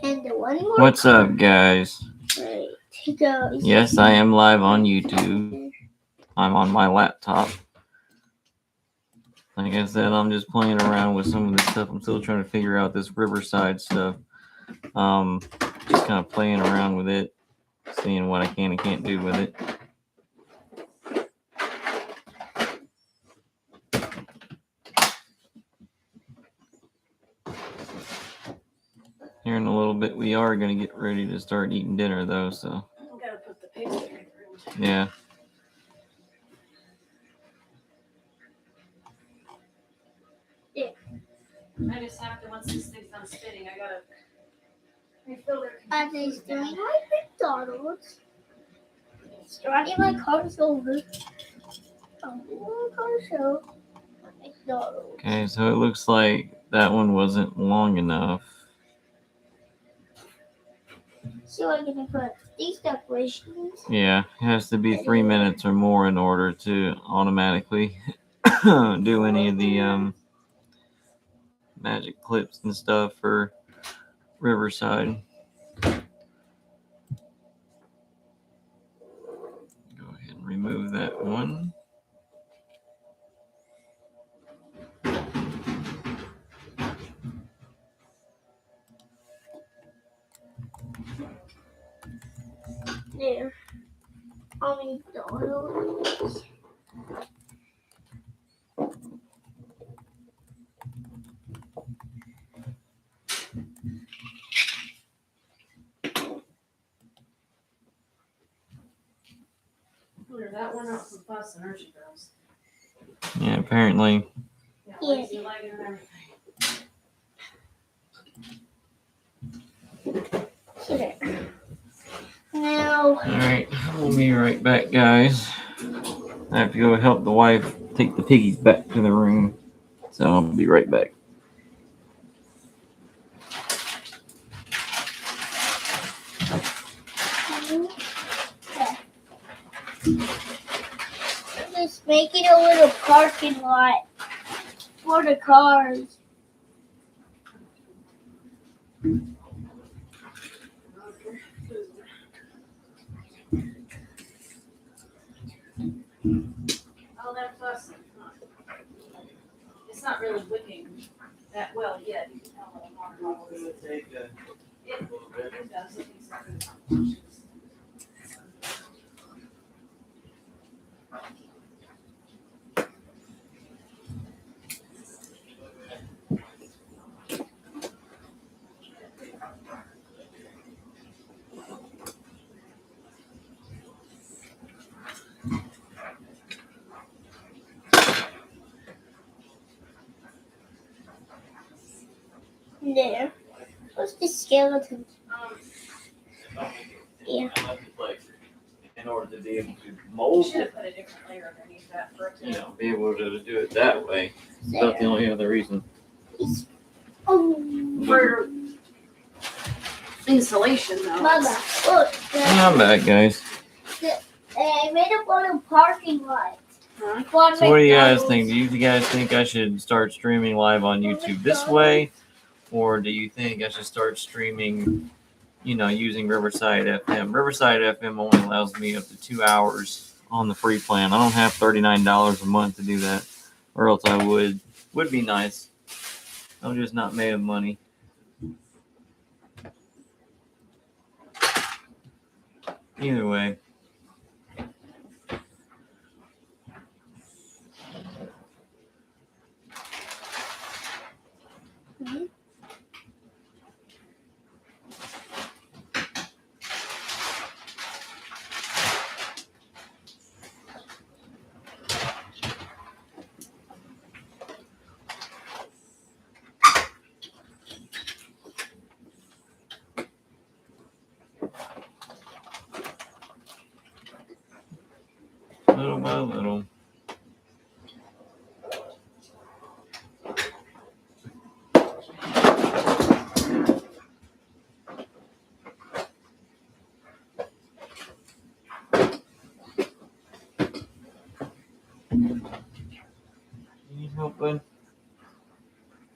And the one more. What's up, guys? Right. Go. Yes, I am live on YouTube. I'm on my laptop. Like I said, I'm just playing around with some of this stuff. I'm still trying to figure out this Riverside stuff. Just kind of playing around with it, seeing what I can and can't do with it. Here in a little bit, we are going to get ready to start eating dinner, though. So. We gotta put the pigs back in the room. Yeah. I just have to, once this thing's done spinning, I gotta refill their Are they doing like McDonald's? Starting my car's over. Car show. McDonald's. Okay, so it looks like that one wasn't long enough. So I'm gonna put these decorations. Yeah, it has to be 3 minutes or more in order to automatically do any of the magic clips and stuff for Riverside. Go ahead and remove that one. There. I'll need McDonald's. that one out some fuss and Hershey girls. Yeah, apparently. Yeah, Yeah. lazy leg and everything. Here. Now. Alright, we'll be right back, guys. I have to go help the wife take the piggies back to the room. So I'll be right back. Just making a little parking lot for the cars. All that fuss. It's not really whipping that well yet. You can tell by the water bubbles. It does. It needs to- There. What's the skeleton? Yeah. In order to be able to You mold should have put a different layer underneath that for it to. be able to do it that way. That's the only other reason. Oh, For insulation though. Mama, look. I'm back, guys. I made a little parking lot. Huh? For So what do you guys McDonald's. think? Do you guys think I should start streaming live on YouTube this way? Or do you think I should start streaming, using Riverside FM? Riverside FM only allows me up to 2 hours on the free plan. I don't have $39 a month to do that, or else I would. Would be nice. I'm just not made of money. Either way. Little by little. Need help, bud?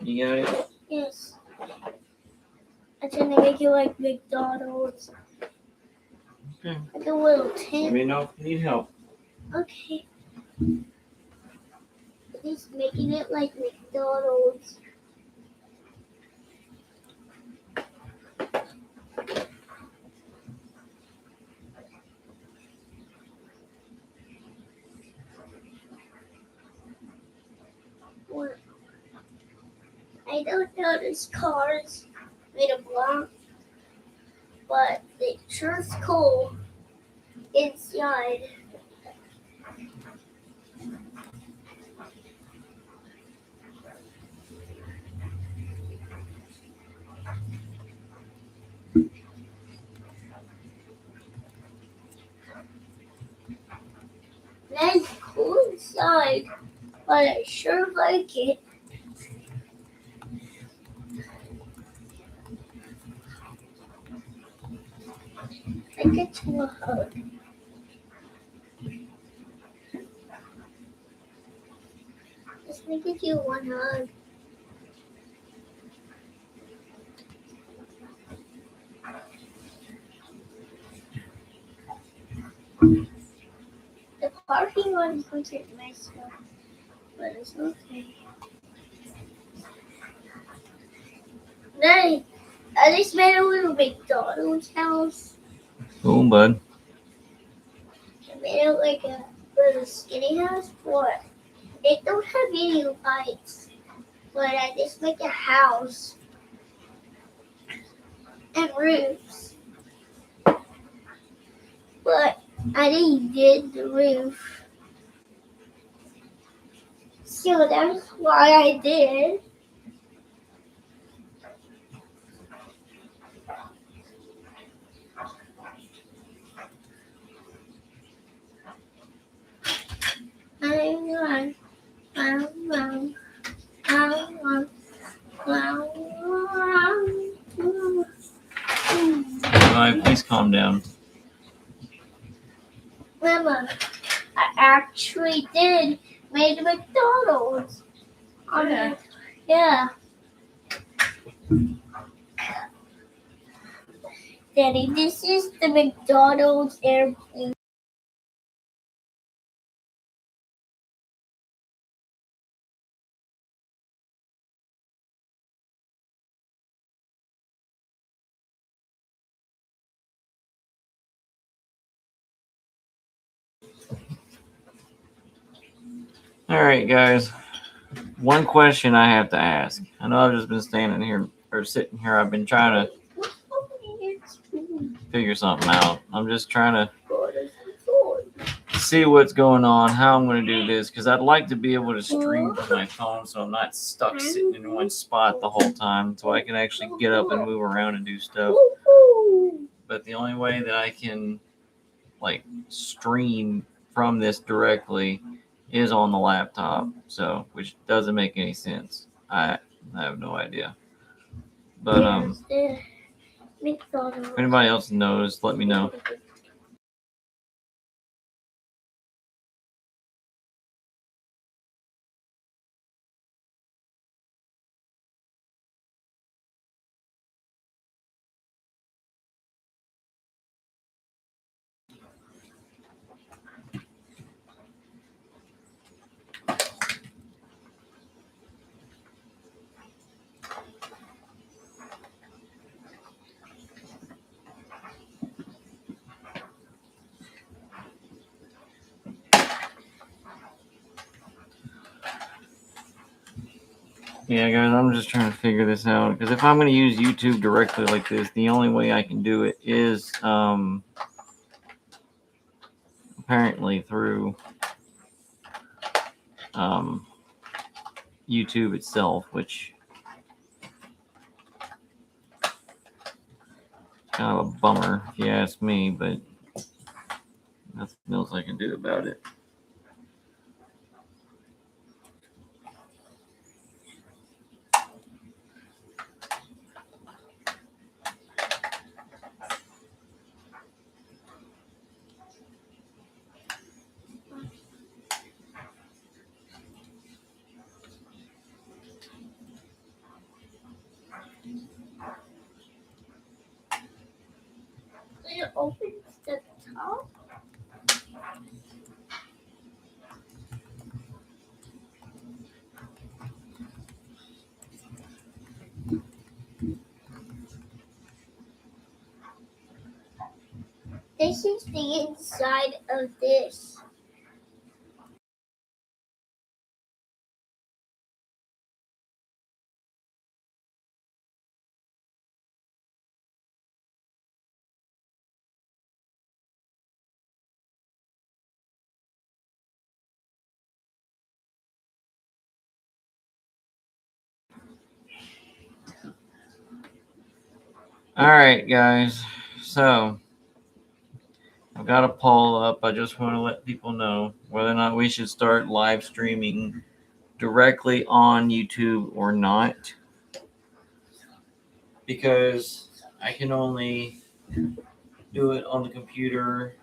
You got it? Yes. I'm trying to make it like McDonald's. Okay. Like a little Let tent. me know if you need help. Okay. He's making it like McDonald's. Or, I don't know this car's made of block, but it sure is cool inside. That's cool inside, but I sure like it. I get to a hug. Just make it you one hug. The parking lot is going to get messed up, but it's okay. Then I just made a little McDonald's house. Cool, bud. I made it like a little skinny house, but it don't have any lights. But I just make a house and roofs. But I didn't get the roof. So that's why I did. Alright, please calm down. Mama, I actually did make McDonald's. Yeah. Yeah. Daddy, this is the McDonald's airplane. Alright, guys. One question I have to ask. I know I've just been standing here or sitting here. I've been trying to figure something out. I'm just trying to see what's going on, how I'm going to do this, because I'd like to be able to stream from my phone so I'm not stuck sitting in one spot the whole time, so I can actually get up and move around and do stuff. But the only way that I can like stream from this directly is on the laptop, so which doesn't make any sense. I have no idea. But if anybody else knows, let me know. Yeah, guys, I'm just trying to figure this out because if I'm going to use YouTube directly like this, the only way I can do it is apparently through YouTube itself, which kind of a bummer if you ask me, but nothing else I can do about it. opens the top. This is the inside of this. All right, guys. So I've got a poll up. I just want to let people know whether or not we should start live streaming directly on YouTube or not. Because I can only do it on the computer.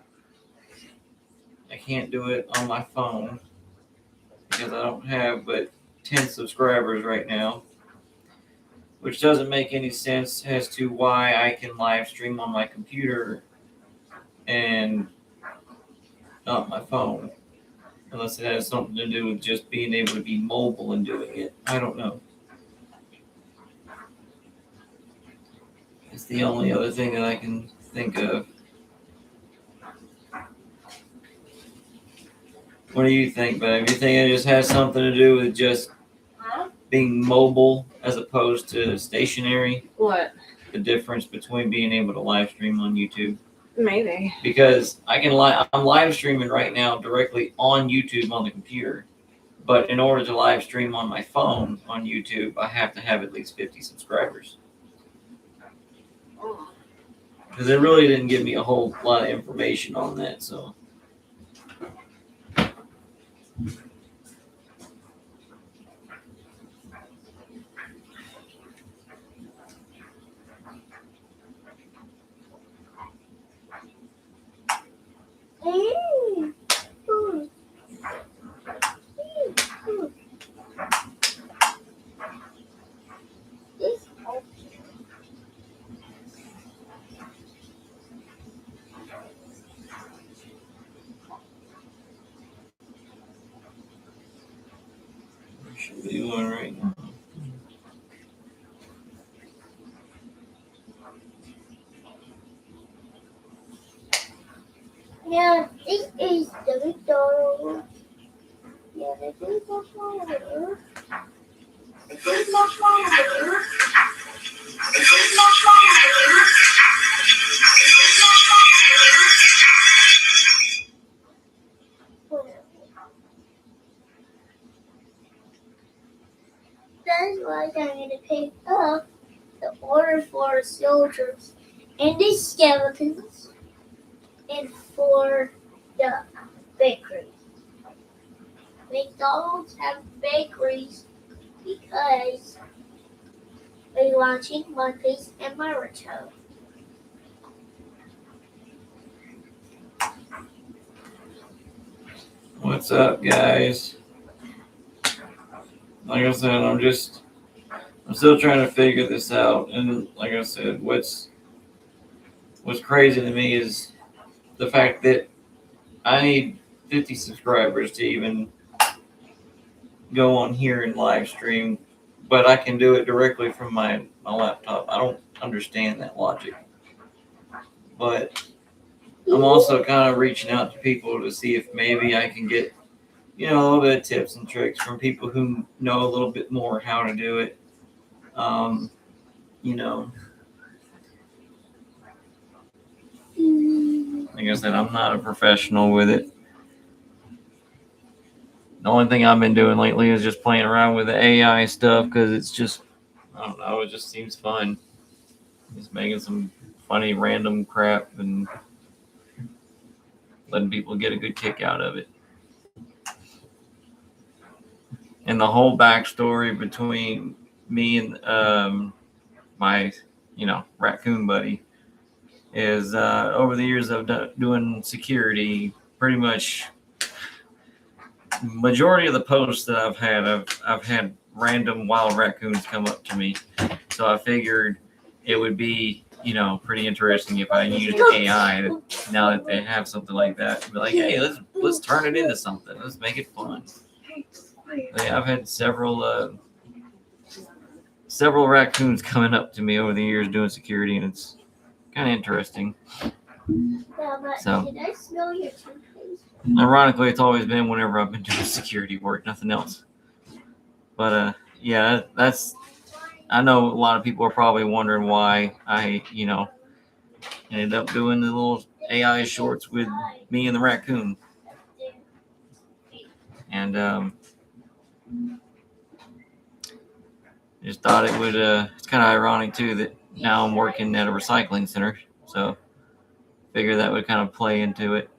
I can't do it on my phone because I don't have but 10 subscribers right now. Which doesn't make any sense as to why I can live stream on my computer and not my phone. Unless it has something to do with just being able to be mobile and doing it. I don't know. It's the only other thing that I can think of. What do you think, babe? You think it just has something to do with just being mobile as opposed to stationary? What? The difference between being able to live stream on YouTube? Maybe. Because I'm live streaming right now directly on YouTube on the computer. But in order to live stream on my phone on YouTube, I have to have at least 50 subscribers. Because it really didn't give me a whole lot of information on that, so. Should be one right now. Yeah, this is the McDonald's. Yeah, this is the McDonald's. This is McDonald's. That's why I'm going to pick up the order for soldiers and the skeletons and for the bakery. McDonald's have bakeries because they're launching Mondays and Naruto. What's up, guys? Like I said, I'm still trying to figure this out. And like I said, what's crazy to me is the fact that I need 50 subscribers to even go on here and live stream, but I can do it directly from my laptop. I don't understand that logic. But I'm also kind of reaching out to people to see if maybe I can get, a little bit of tips and tricks from people who know a little bit more how to do it. Like I said, I'm not a professional with it. The only thing I've been doing lately is just playing around with the AI stuff because it's just, I don't know, it just seems fun. Just making some funny random crap and letting people get a good kick out of it. And the whole backstory between me and my, raccoon buddy is over the years of doing security, pretty much majority of the posts that I've had random wild raccoons come up to me. So I figured it would be, pretty interesting if I used AI now that they have something like that. Be like, hey, let's turn it into something. Let's make it fun. I've had several raccoons coming up to me over the years doing security, and it's kind of interesting. Yeah, but So- did I smell your toothpaste? Ironically, it's always been whenever I've been doing security work, nothing else. But yeah, that's. I know a lot of people are probably wondering why I, ended up doing the little AI shorts with me and the raccoon. And just thought it would. It's kind of ironic too that now I'm working at a recycling center, so figure that would kind of play into it.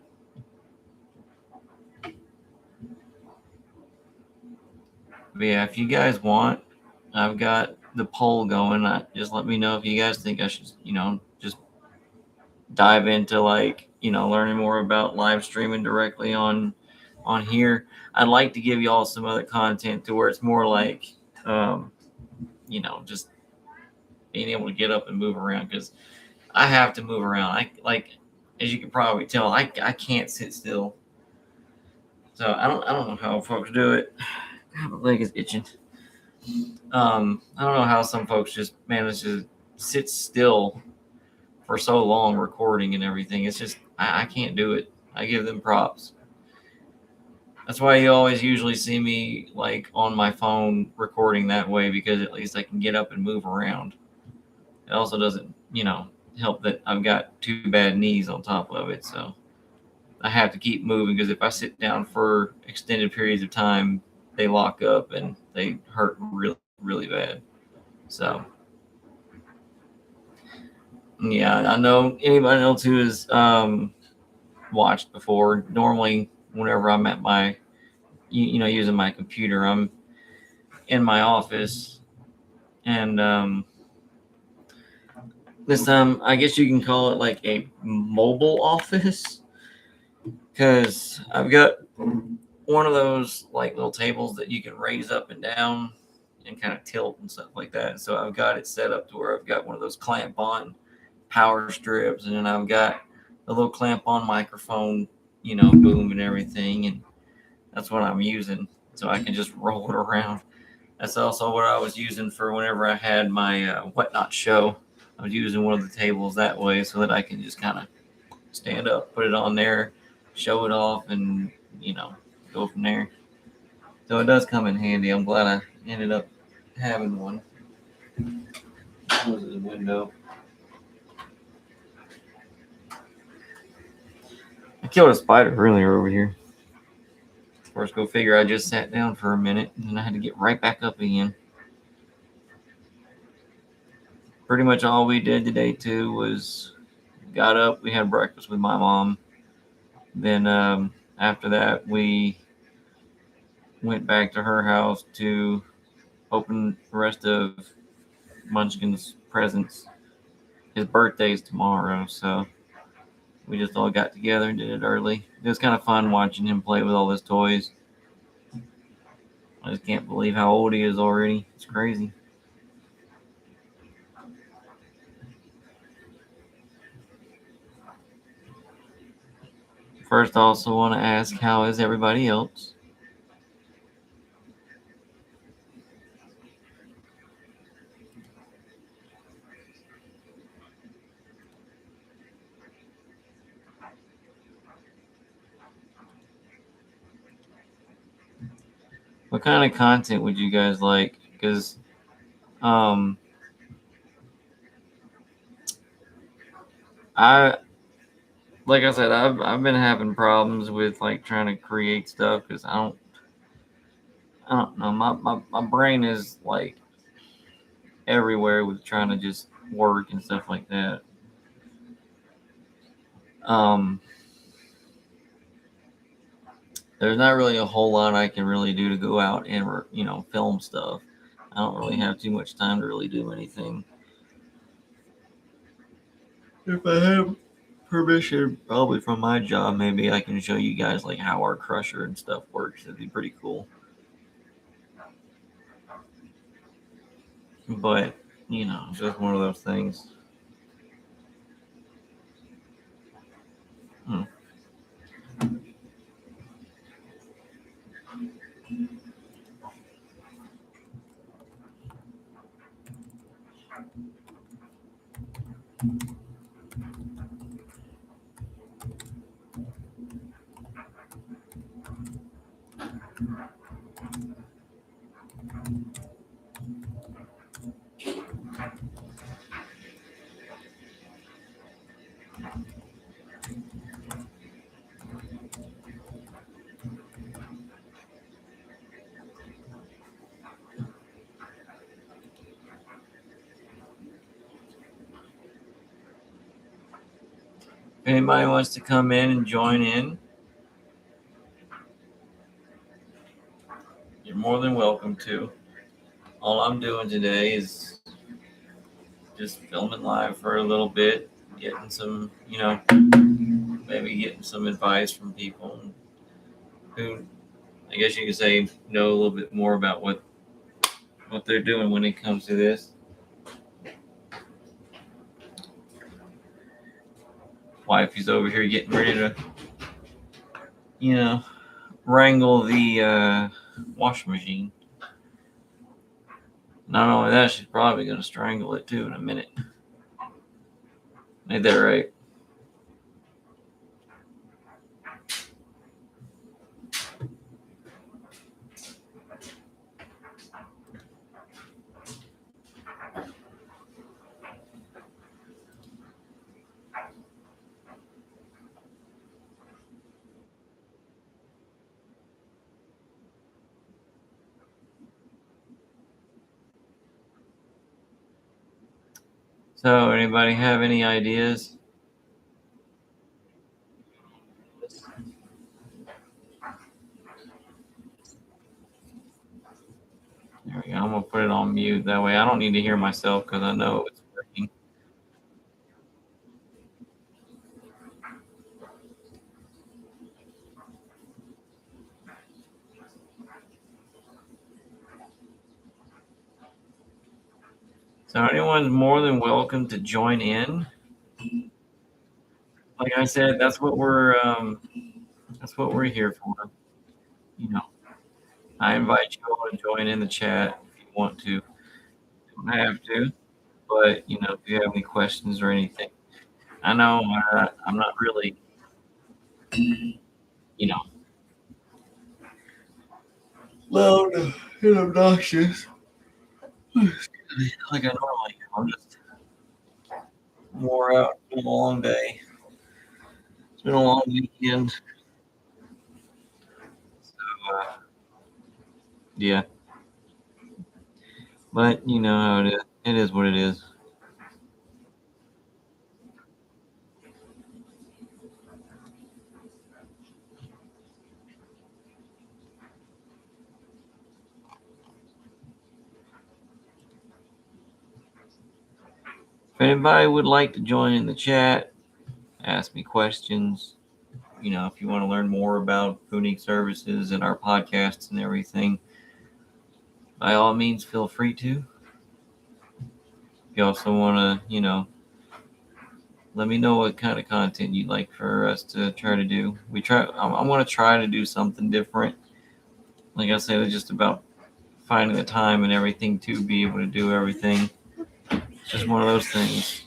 But yeah, if you guys want, I've got the poll going. Just let me know if you guys think I should, just dive into learning more about live streaming directly on here. I'd like to give y'all some other content to where it's more like, just being able to get up and move around, because I have to move around. As you can probably tell, I can't sit still. So I don't know how folks do it. God, my leg is itching. I don't know how some folks just manage to sit still for so long recording and everything. It's just I can't do it. I give them props. That's why you always usually see me on my phone recording that way, because at least I can get up and move around. It also doesn't, help that I've got 2 bad knees on top of it, so I have to keep moving, because if I sit down for extended periods of time, they lock up and they hurt really, really bad. So, yeah, I know anybody else who has watched before. Normally, whenever I'm at my, using my computer, I'm in my office, and this time, I guess you can call it like a mobile office, because I've got one of those little tables that you can raise up and down and kind of tilt and stuff like that. So I've got it set up to where I've got one of those clamp on power strips, and then I've got a little clamp on microphone, boom and everything, and that's what I'm using, so I can just roll it around. That's also what I was using for whenever I had my Whatnot show. I was using one of the tables that way so that I can just kind of stand up, put it on there, show it off, and go from there. So it does come in handy. I'm glad I ended up having one. Close the window. I killed a spider earlier over here. Of course, go figure. I just sat down for a minute and then I had to get right back up again. Pretty much all we did today too was got up. We had breakfast with my mom. Then after that, we went back to her house to open the rest of Munchkin's presents. His birthday's tomorrow, so we just all got together and did it early. It was kind of fun watching him play with all his toys. I just can't believe how old he is already. It's crazy. First, I also want to ask, how is everybody else? What kind of content would you guys like? Because, like I said, I've been having problems with trying to create stuff because I don't know. My brain is everywhere with trying to just work and stuff like that. There's not really a whole lot I can really do to go out and film stuff. I don't really have too much time to really do anything. If I have permission, probably from my job, maybe I can show you guys how our crusher and stuff works. It'd be pretty cool. But it's just one of those things. If anybody wants to come in and join in, you're more than welcome to. All I'm doing today is just filming live for a little bit, getting some, maybe getting some advice from people who, I guess you could say, know a little bit more about what they're doing when it comes to this. Wifey's over here getting ready to, wrangle the washing machine. Not only that, she's probably going to strangle it too in a minute. Ain't that right? So, anybody have any ideas? There we go. I'm going to put it on mute. That way I don't need to hear myself because I know it's working. So anyone's more than welcome to join in. Like I said, that's what we're here for. I invite you all to join in the chat if you want to. You don't have to, but if you have any questions or anything. I know I'm not really, loud and obnoxious like I normally am. I'm just wore out. It's been a long day. It's been a long weekend. So, yeah. But you know how it is. It is what it is. If anybody would like to join in the chat, ask me questions, if you want to learn more about Funique Services and our podcasts and everything, by all means, feel free to. If you also want to, let me know what kind of content you'd like for us to try to do. I want to try to do something different. Like I said, it's just about finding the time and everything to be able to do everything. It's just one of those things.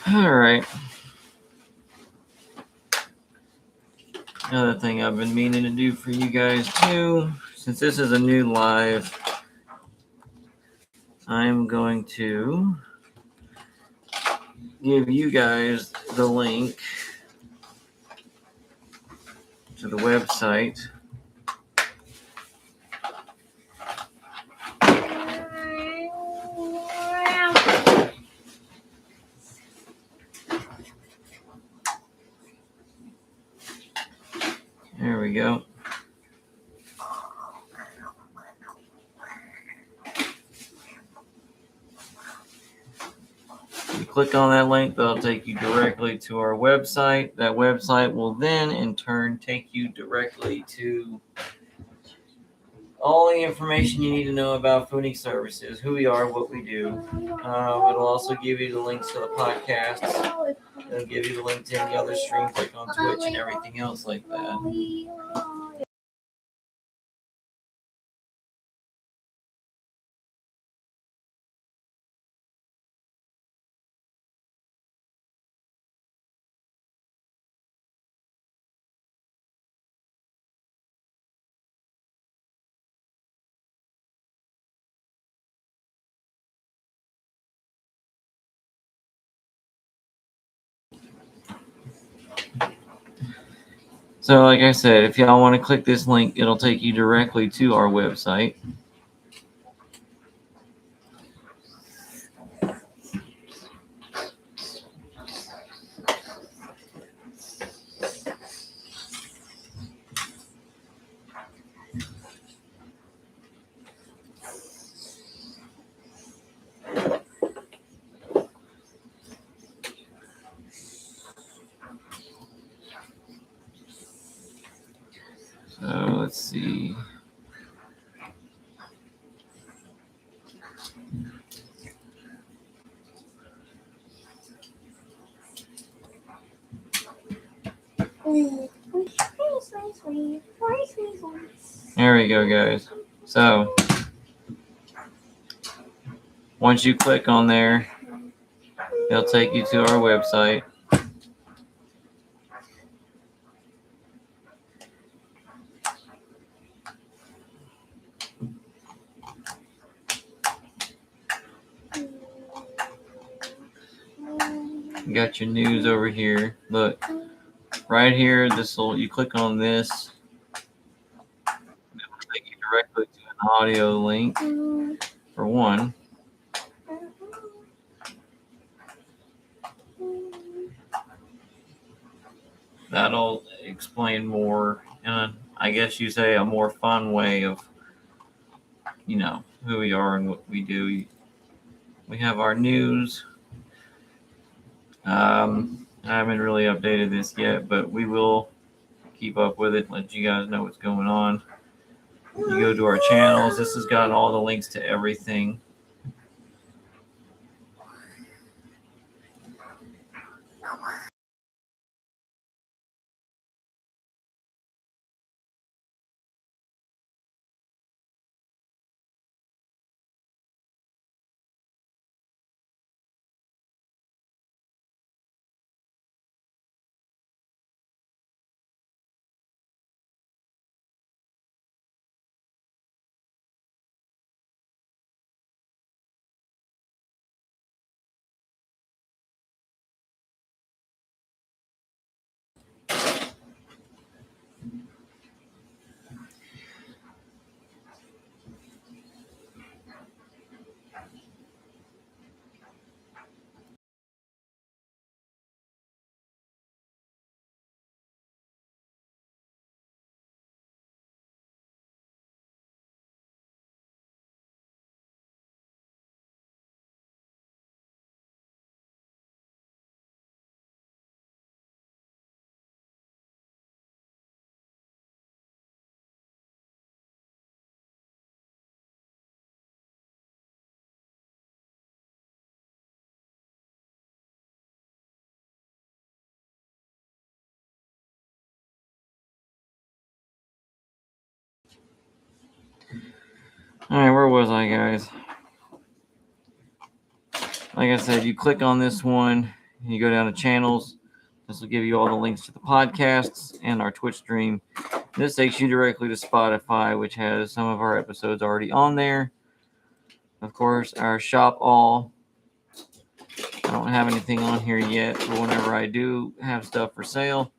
All right. Another thing I've been meaning to do for you guys too, since this is a new live, I'm going to give you guys the link to the website. go. You click on that link, that'll take you directly to our website. That website will then, in turn, take you directly to all the information you need to know about Phoenix Services, who we are, what we do. It'll also give you the links to the podcasts. It'll give you the link to any other streams like on Twitch and everything else like that. So like I said, if y'all want to click this link, it'll take you directly to our website. So let's see. There we go, guys. So once you click on there, it'll take you to our website. You got your news over here. Look, right here, you click on this. It'll take you directly to an audio link for one. That'll explain more, and I guess you say a more fun way of, who we are and what we do. We have our news. I haven't really updated this yet, but we will keep up with it, let you guys know what's going on. You go to our channels. This has got all the links to everything. All right, where was I, guys? Like I said, you click on this one, you go down to channels. This will give you all the links to the podcasts and our Twitch stream. This takes you directly to Spotify, which has some of our episodes already on there. Of course, our shop all. I don't have anything on here yet, but whenever I do have stuff for sale,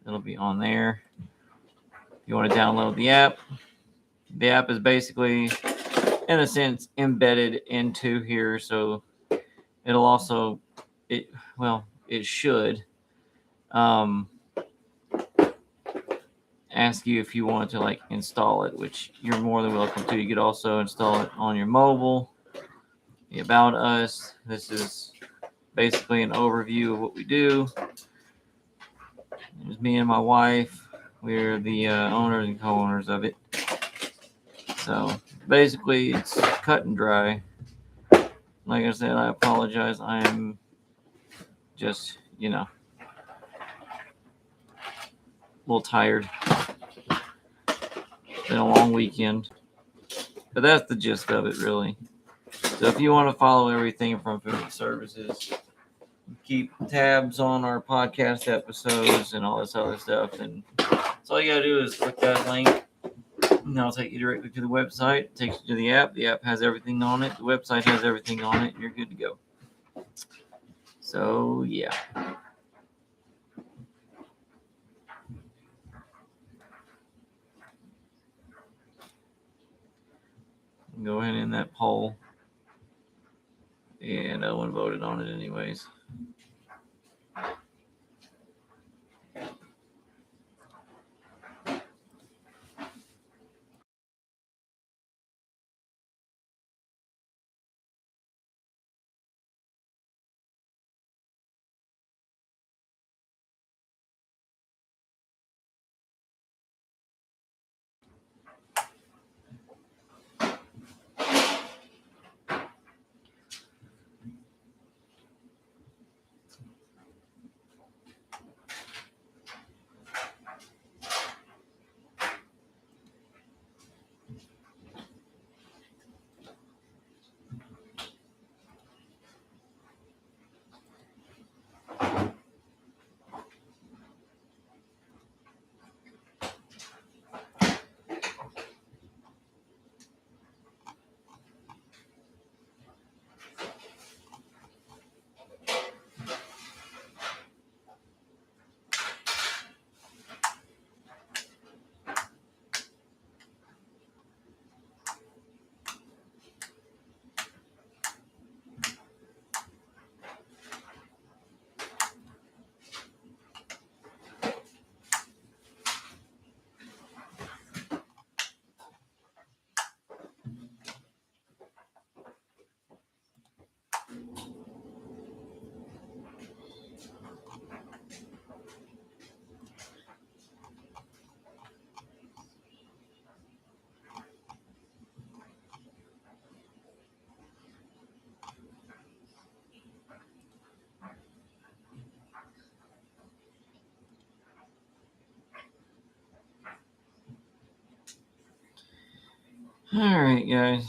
it'll be on there. If you want to download the app is basically, in a sense, embedded into here. So it'll also, it should ask you if you want to like install it, which you're more than welcome to. You could also install it on your mobile. The About Us. This is basically an overview of what we do. There's me and my wife. We're the owners and co-owners of it. So basically, it's cut and dry. Like I said, I apologize. I'm just, a little tired. Been a long weekend. But that's the gist of it, really. So if you want to follow everything from Food Services, keep tabs on our podcast episodes and all this other stuff, and that's all you gotta do is click that link, and that'll take you directly to the website. It takes you to the app. The app has everything on it. The website has everything on it. You're good to go. So yeah. Go ahead in that poll. Yeah, no one voted on it anyways. All right, guys.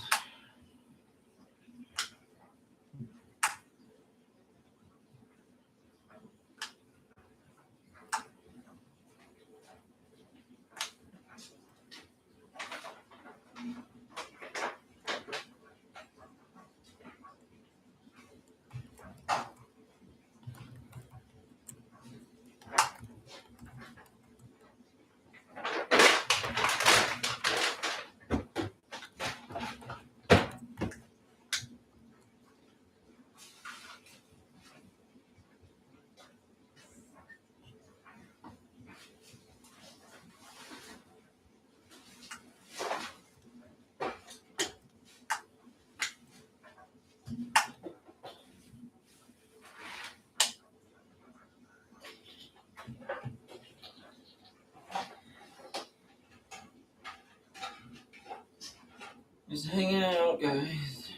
Just hanging out, guys.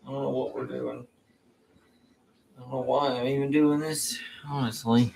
I don't know what we're doing. I don't know why I'm even doing this, honestly.